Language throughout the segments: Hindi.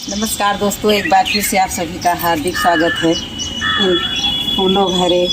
नमस्कार दोस्तों, एक बार फिर से आप सभी का हार्दिक स्वागत है इन फूलों भरे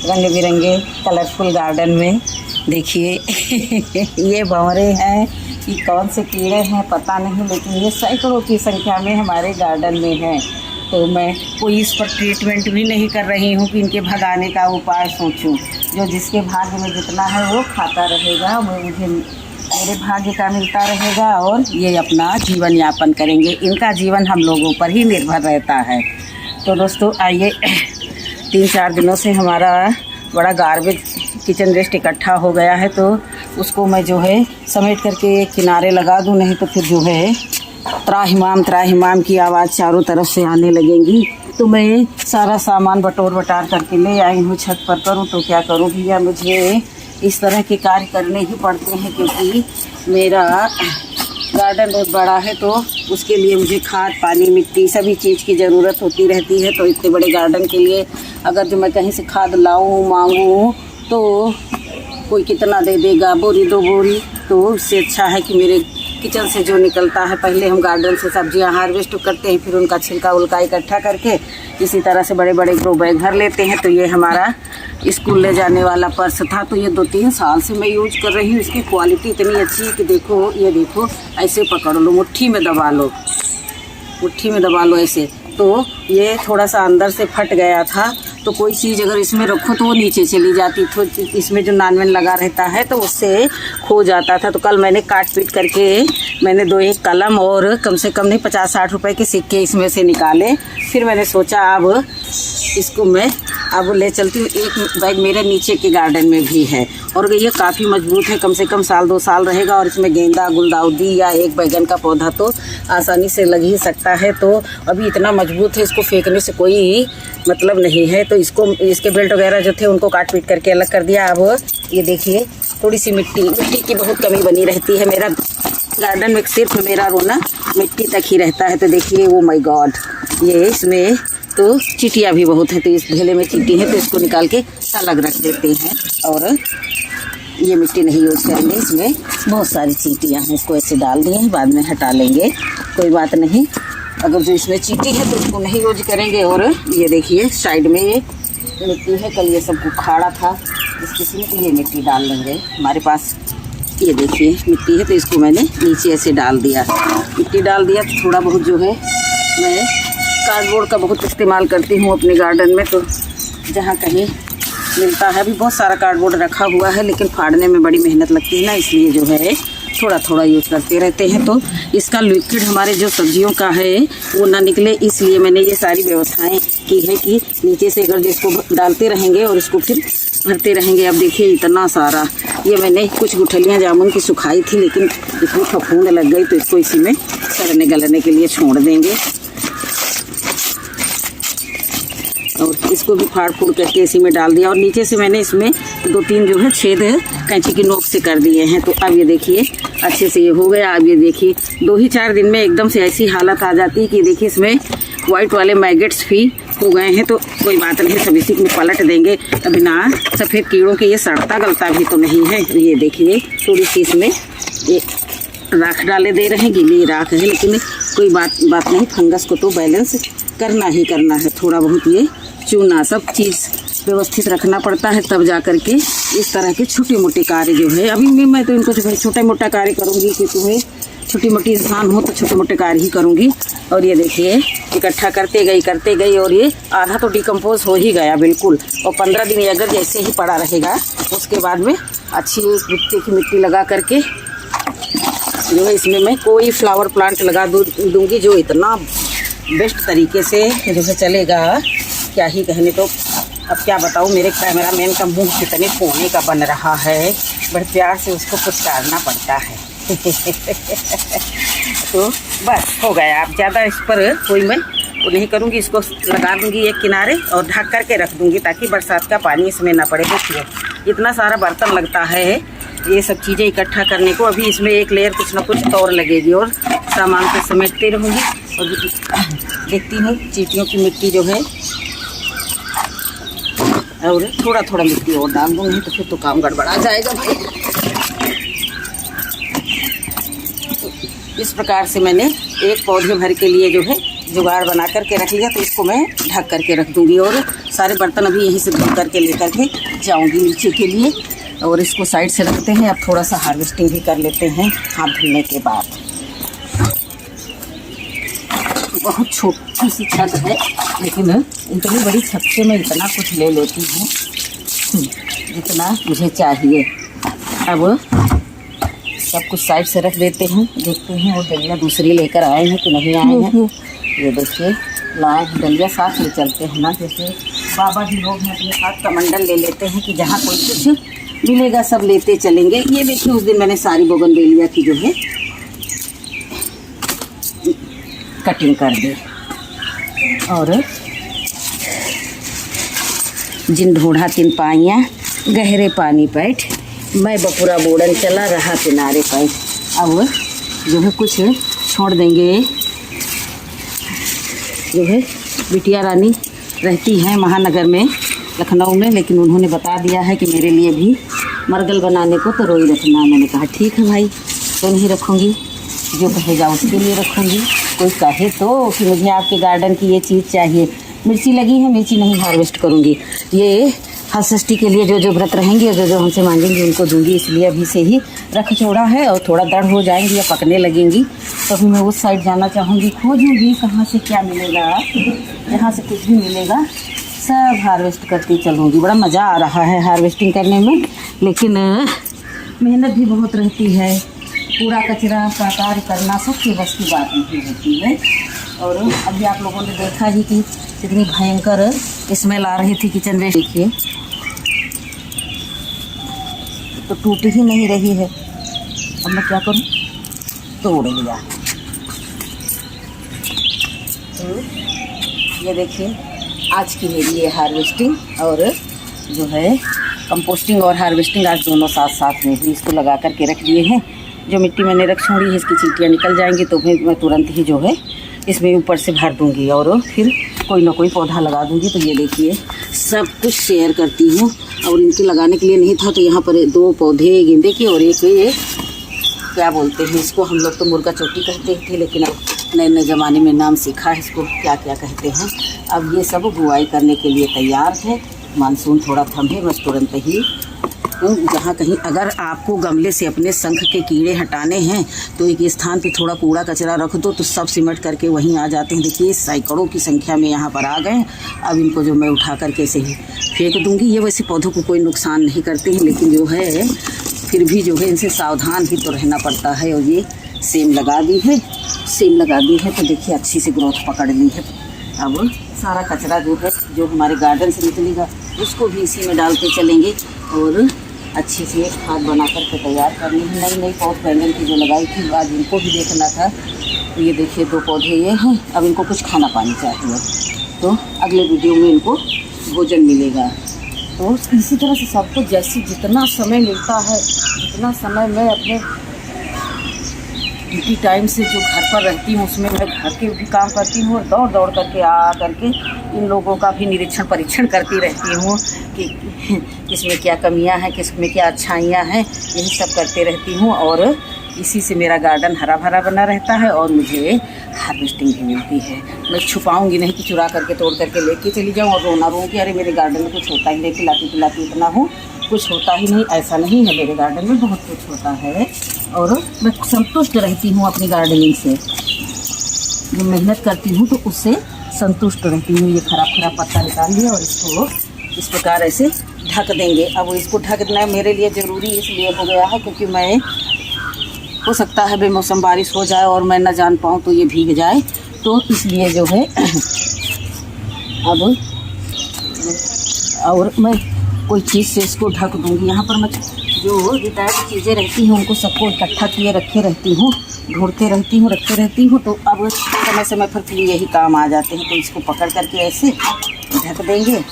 रंग बिरंगे कलरफुल गार्डन में। देखिए ये भंवरे हैं कि कौन से कीड़े हैं पता नहीं, लेकिन ये सैकड़ों की संख्या में हमारे गार्डन में हैं। तो मैं कोई इस पर ट्रीटमेंट भी नहीं कर रही हूँ कि इनके भगाने का उपाय सोचूं। जो जिसके भाग्य में जितना है वो खाता रहेगा, मेरे भाग्य का मिलता रहेगा और ये अपना जीवन यापन करेंगे। इनका जीवन हम लोगों पर ही निर्भर रहता है। तो दोस्तों आइए, 3-4 दिनों से हमारा बड़ा गार्बेज किचन वेस्ट इकट्ठा हो गया है, तो उसको मैं जो है समेट करके एक किनारे लगा दूं, नहीं तो फिर जो है त्राहिमाम की आवाज़ चारों तरफ से आने लगेंगी। तो मैं सारा सामान बटोर बटार करके ले आई हूँ छत पर करूँ तो क्या करूँ भैया, मुझे इस तरह के कार्य करने ही पड़ते हैं क्योंकि मेरा गार्डन बहुत बड़ा है। तो उसके लिए मुझे खाद, पानी, मिट्टी सभी चीज़ की ज़रूरत होती रहती है। तो इतने बड़े गार्डन के लिए अगर जो मैं कहीं से खाद लाऊं मांगूं तो कोई कितना दे देगा, बोरी 2 बोरी। तो उससे अच्छा है कि मेरे किचन से जो निकलता है, पहले हम गार्डन से सब्जियां हार्वेस्ट करते हैं, फिर उनका छिलका उल्का इकट्ठा करके इसी तरह से बड़े बड़े ग्रो बैग भर लेते हैं। तो ये हमारा स्कूल ले जाने वाला पर्स था, तो ये 2-3 साल से मैं यूज कर रही हूँ। इसकी क्वालिटी इतनी अच्छी है कि देखो, ये देखो, ऐसे पकड़ लो, मुट्ठी में दबा लो, मुट्ठी में दबा लो ऐसे। तो ये थोड़ा सा अंदर से फट गया था, तो कोई चीज़ अगर इसमें रखो तो वो नीचे चली जाती। तो इसमें जो नानवेन लगा रहता है तो उससे खो जाता था। तो कल मैंने काट पीट करके मैंने 2-1 कलम और कम से कम नहीं 50-60 रुपए के सिक्के इसमें से निकाले। फिर मैंने सोचा अब इसको मैं अब ले चलती हूँ। एक बैग मेरे नीचे के गार्डन में भी है और ये काफ़ी मजबूत है, कम से कम 1-2 साल रहेगा। और इसमें गेंदा, गुलदाउदी या एक बैगन का पौधा तो आसानी से लग ही सकता है। तो अभी इतना मजबूत है, इसको फेंकने से कोई मतलब नहीं है। तो इसको, इसके बेल्ट वगैरह जो थे उनको काट पीट करके अलग कर दिया। अब ये देखिए, थोड़ी सी मिट्टी की बहुत कमी बनी रहती है। मेरा गार्डन में सिर्फ मेरा रोना मिट्टी तक ही रहता है। तो देखिए, वो माय गॉड, ये इसमें तो चींटियाँ भी बहुत हैं। तो इस ढेले में चींटी है, तो इसको निकाल के अलग रख देते हैं और ये मिट्टी नहीं यूज करेंगे। इसमें बहुत सारी चींटियाँ हैं, इसको ऐसे डाल दिए हैं, बाद में हटा लेंगे, कोई बात नहीं। अगर जो इसमें चींटी है तो इसको नहीं यूज करेंगे। और ये देखिए साइड में ये मिट्टी है, कल ये सब उखाड़ा था, इसमें ये मिट्टी डाल लेंगे। हमारे पास ये देखिए मिट्टी है, तो इसको मैंने नीचे ऐसे डाल दिया। मिट्टी डाल दिया तो थोड़ा बहुत जो है मैं कार्डबोर्ड का बहुत इस्तेमाल करती हूँ अपने गार्डन में। तो जहाँ कहीं मिलता है, अभी बहुत सारा कार्डबोर्ड रखा हुआ है, लेकिन फाड़ने में बड़ी मेहनत लगती है ना, इसलिए जो है थोड़ा थोड़ा यूज़ करते रहते हैं। तो इसका लिक्विड हमारे जो सब्जियों का है वो ना निकले, इसलिए मैंने ये सारी व्यवस्थाएं की है कि नीचे से अगर जिसको डालते रहेंगे और इसको फिर भरते रहेंगे। अब देखिए इतना सारा, ये मैंने कुछ गुठलियाँ जामुन की सुखाई थी, लेकिन इतनी फफूंद लग गई तो इसको इसी में सड़ने गलने के लिए छोड़ देंगे। और इसको भी फाड़ फूड़ करके इसी में डाल दिया। और नीचे से मैंने इसमें 2-3 जो है छेद कैंची की नोक से कर दिए हैं। तो अब ये देखिए अच्छे से ये हो गया। अब ये देखिए 2-4 दिन में एकदम से ऐसी हालत आ जाती है कि देखिए इसमें वाइट वाले मैगेट्स भी हो गए हैं। तो कोई बात नहीं, सब इसी में पलट देंगे। अभी ना सफ़ेद कीड़ों के ये सड़ता गलता भी तो नहीं है। ये देखिए थोड़ी सी इसमें ये राख डाले दे रहे हैं, गीली राख है, लेकिन कोई बात नहीं, फंगस को तो बैलेंस करना ही करना है। थोड़ा बहुत ये चूना सब चीज़ व्यवस्थित रखना पड़ता है, तब जा कर के इस तरह के छोटे मोटे कार्य जो है। अभी मैं तो इनको जो है छोटा मोटा कार्य करूँगी, क्योंकि मैं छोटी मोटी इंसान हूँ तो छोटे मोटे कार्य ही करूँगी। और ये देखिए इकट्ठा करते गई और ये आधा तो डिकम्पोज हो ही गया बिल्कुल। और 15 दिन अगर जैसे ही पड़ा रहेगा, उसके बाद में अच्छी मिट्टी की मिट्टी लगा करके जो है इसमें मैं कोई फ्लावर प्लांट लगा दूँगी, जो इतना बेस्ट तरीके से जैसे चलेगा, क्या ही कहने। तो अब क्या बताऊँ, मेरे कैमरामैन का मुंह कितने कोने का बन रहा है, बड़े प्यार से उसको पुचकारना पड़ता है। तो बस हो गया। अब ज़्यादा इस पर कोई मैं वो नहीं करूँगी, इसको लगा दूँगी एक किनारे और ढक करके रख दूँगी ताकि बरसात का पानी इसमें ना पड़े। देखिए इतना सारा बर्तन लगता है ये सब चीज़ें इकट्ठा करने को। अभी इसमें एक लेयर कुछ ना कुछ और लगेगी और सामान को समेटती रहूँगी। और देखती हूँ चींटियों की मिट्टी जो है, और थोड़ा थोड़ा मिट्टी और डाल दूँगी, तो फिर तो काम गड़बड़ा जाएगा भाई। इस प्रकार से मैंने एक पौधे भर के लिए जो है जुगाड़ बना करके रख लिया, तो इसको मैं ढक करके रख दूँगी। और सारे बर्तन अभी यहीं से धो करके लेकर के जाऊँगी नीचे के लिए। और इसको साइड से रखते हैं। अब थोड़ा सा हार्वेस्टिंग भी कर लेते हैं हाथ धुलने के बाद। बहुत छोटी सी छत है, लेकिन इतनी बड़ी छत से मैं इतना कुछ ले लेती हूँ जितना मुझे चाहिए। अब सब कुछ साइड से रख देते हैं। देखते हैं वो डलिया दूसरी लेकर आए हैं कि नहीं आए हैं। ये देखिए लाए डलिया साथ ले चलते हैं ना, जैसे बाबा जी लोग हैं अपने साथ कमंडल ले लेते हैं कि जहाँ कोई कुछ मिलेगा सब लेते चलेंगे। ये देखिए उस दिन मैंने सारी बोगनवेलिया की जो है कटिंग कर दी। और जिन ढूढ़ा तिन पाइयाँ गहरे पानी पैठ, मैं बपुरा बोड़न चला रहा किनारे पैठ। अब जो है कुछ छोड़ देंगे। जो है बिटिया रानी रहती हैं महानगर में, लखनऊ में, लेकिन उन्होंने बता दिया है कि मेरे लिए भी मरगल बनाने को तो रोई रखना। मैंने कहा ठीक है भाई, तो नहीं रखूँगी, जो कहेगा उसके लिए रखूँगी। कोई कहे तो कि मुझे आपके गार्डन की ये चीज़ चाहिए, मिर्ची लगी है, मिर्ची नहीं हार्वेस्ट करूँगी, ये हर षष्ठी के लिए जो व्रत रहेंगे और जो हमसे मांगेंगी उनको दूंगी, इसलिए अभी से ही रख छोड़ा है। और थोड़ा दड़ हो जाएंगी या पकने लगेंगी तो अभी मैं उस साइड जाना चाहूँगी, खोजूँगी कहाँ से क्या मिलेगा। जहाँ से कुछ भी मिलेगा सब हार्वेस्ट करती चलूँगी। बड़ा मज़ा आ रहा है हार्वेस्टिंग करने में, लेकिन मेहनत भी बहुत रहती है। कूड़ा कचरा का कार्य करना सबके बस की बात नहीं होती है। और अभी आप लोगों ने देखा ही कि कितनी भयंकर स्मेल आ रही थी किचन वेस्ट। देखिए तो टूट ही नहीं रही है। अब मैं क्या करूं, तोड़ लिया। तो ये देखिए आज की मेरी ये हार्वेस्टिंग और जो है कंपोस्टिंग और हार्वेस्टिंग आज दोनों साथ साथ में भी इसको लगा करके रख दिए हैं। जो मिट्टी मैंने रख छोड़ी है इसकी चींटियाँ निकल जाएंगी तो फिर मैं तुरंत ही जो है इसमें ऊपर से भर दूंगी और फिर कोई ना कोई पौधा लगा दूंगी। तो ये देखिए सब कुछ शेयर करती हूँ। और इनके लगाने के लिए नहीं था तो यहाँ पर 2 पौधे गेंदे के और एक ये क्या बोलते हैं इसको, हम लोग तो मुर्गा चोटी कहते थे, लेकिन अब नए नए ज़माने में नाम सीखा है इसको क्या क्या कहते हैं। अब ये सब बुआई करने के लिए तैयार है। मानसून थोड़ा थमे, बस तुरंत ही जहाँ कहीं अगर आपको गमले से अपने शंख के कीड़े हटाने हैं तो एक स्थान पे थोड़ा कूड़ा कचरा रख दो तो सब सिमट करके वहीं आ जाते हैं। देखिए सैकड़ों की संख्या में यहाँ पर आ गए। अब इनको जो मैं उठा करके ऐसे ही फेंक दूँगी। ये वैसे पौधों को कोई नुकसान नहीं करते हैं, लेकिन जो है फिर भी जो है इनसे सावधान भी तो रहना पड़ता है। और ये सेम लगा दी है, सेम लगा दी है तो देखिए अच्छी सी ग्रोथ पकड़ ली है। अब सारा कचरा जो है जो हमारे गार्डन से निकलेगा उसको भी इसी में डालते चलेंगे और अच्छी सी एक खाद बना करके तैयार करनी है। नई नई पौध बैंगन की जो लगाई थी आज इनको भी देखना था। तो ये देखिए 2 पौधे ये हैं। अब इनको कुछ खाना पानी चाहिए तो अगले वीडियो में इनको भोजन मिलेगा। तो इसी तरह से सबको जैसे जितना समय मिलता है, जितना समय मैं अपने ड्यूटी टाइम से जो घर पर रहती हूँ उसमें मैं घर के भी काम करती हूँ और दौड़ दौड़ करके आ करके इन लोगों का भी निरीक्षण परीक्षण करती रहती हूँ कि किसमें क्या कमियां हैं, किसमें क्या अच्छाइयाँ हैं, यही सब करते रहती हूँ। और इसी से मेरा गार्डन हरा भरा बना रहता है और मुझे हार्वेस्टिंग भी मिलती है। मैं छुपाऊंगी नहीं कि चुरा करके तोड़ करके लेके चली जाऊँ और रोना रोऊँ कि अरे मेरे गार्डन में कुछ होता ही नहीं, खिलाती पिलाती इतना हूँ, कुछ होता ही नहीं। ऐसा नहीं है, मेरे गार्डन में बहुत कुछ होता है और मैं संतुष्ट रहती हूँ अपनी गार्डनिंग से। जो मेहनत करती हूँ तो उससे संतुष्ट रहती हूँ। ये खराब पत्ता निकाल लिया और इसको इस प्रकार ऐसे ढक देंगे। अब इसको ढकना मेरे लिए ज़रूरी इसलिए हो गया है क्योंकि मैं हो सकता है बेमौसम बारिश हो जाए और मैं न जान पाऊँ तो ये भीग जाए, तो इसलिए जो है अब और मैं कोई चीज़ से इसको ढक दूँगी। यहाँ पर मैं जो रिटायर्ड चीज़ें रहती हैं उनको सबको इकट्ठा किए रखे रहती हूँ, ढूंढते रहती हूँ, रखते रहती हूँ। तो अब समय समय पर फिर यही काम आ जाते हैं। तो इसको पकड़ करके ऐसे ढक देंगे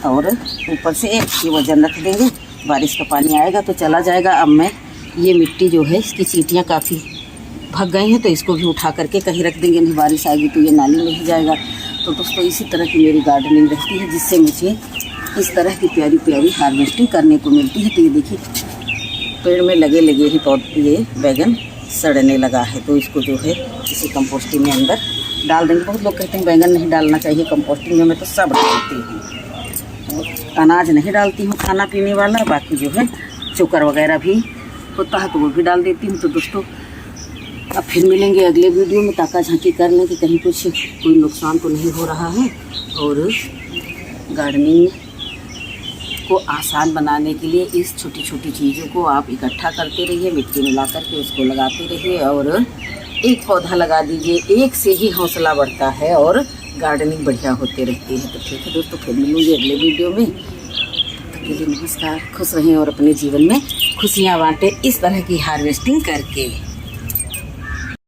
और ऊपर से एक ही वजन रख देंगे। बारिश का पानी आएगा तो चला जाएगा। अब मैं ये मिट्टी जो है इसकी चींटियाँ काफ़ी भग गई हैं तो इसको भी उठा करके कहीं रख देंगे, नहीं बारिश आएगी तो ये नाली में ही जाएगा। तो दोस्तों इसी तरह की मेरी गार्डनिंग रहती है जिससे मुझे इस तरह की प्यारी प्यारी हार्वेस्टिंग करने को मिलती है। तो ये देखिए पेड़ में लगे ही पौधे ये बैगन सड़ने लगा है, तो इसको जो है इसी कंपोस्टिंग में अंदर डाल देंगे। बहुत लोग कहते हैं बैंगन नहीं डालना चाहिए कंपोस्टिंग में, मैं तो सब डालती हूँ। अनाज नहीं डालती हूँ खाना पीने वाला, बाकी जो है चोकर वगैरह भी होता है तो वो भी डाल देती हूँ। तो दोस्तों अब फिर मिलेंगे अगले वीडियो में, ताका झांकी कर लें कि कहीं कुछ कोई नुकसान तो नहीं हो रहा है। और गार्डनिंग को आसान बनाने के लिए इस छोटी छोटी चीज़ों को आप इकट्ठा करते रहिए, मिट्टी में ला करके उसको लगाते रहिए और एक पौधा लगा दीजिए। एक से ही हौसला बढ़ता है और गार्डनिंग बढ़िया होते रहती है। तो ठीक है दोस्तों, फिर मिलूँगी अगले वीडियो में। तब तक के लिए नमस्कार, खुश रहें और अपने जीवन में खुशियाँ बांटें इस तरह की हार्वेस्टिंग करके।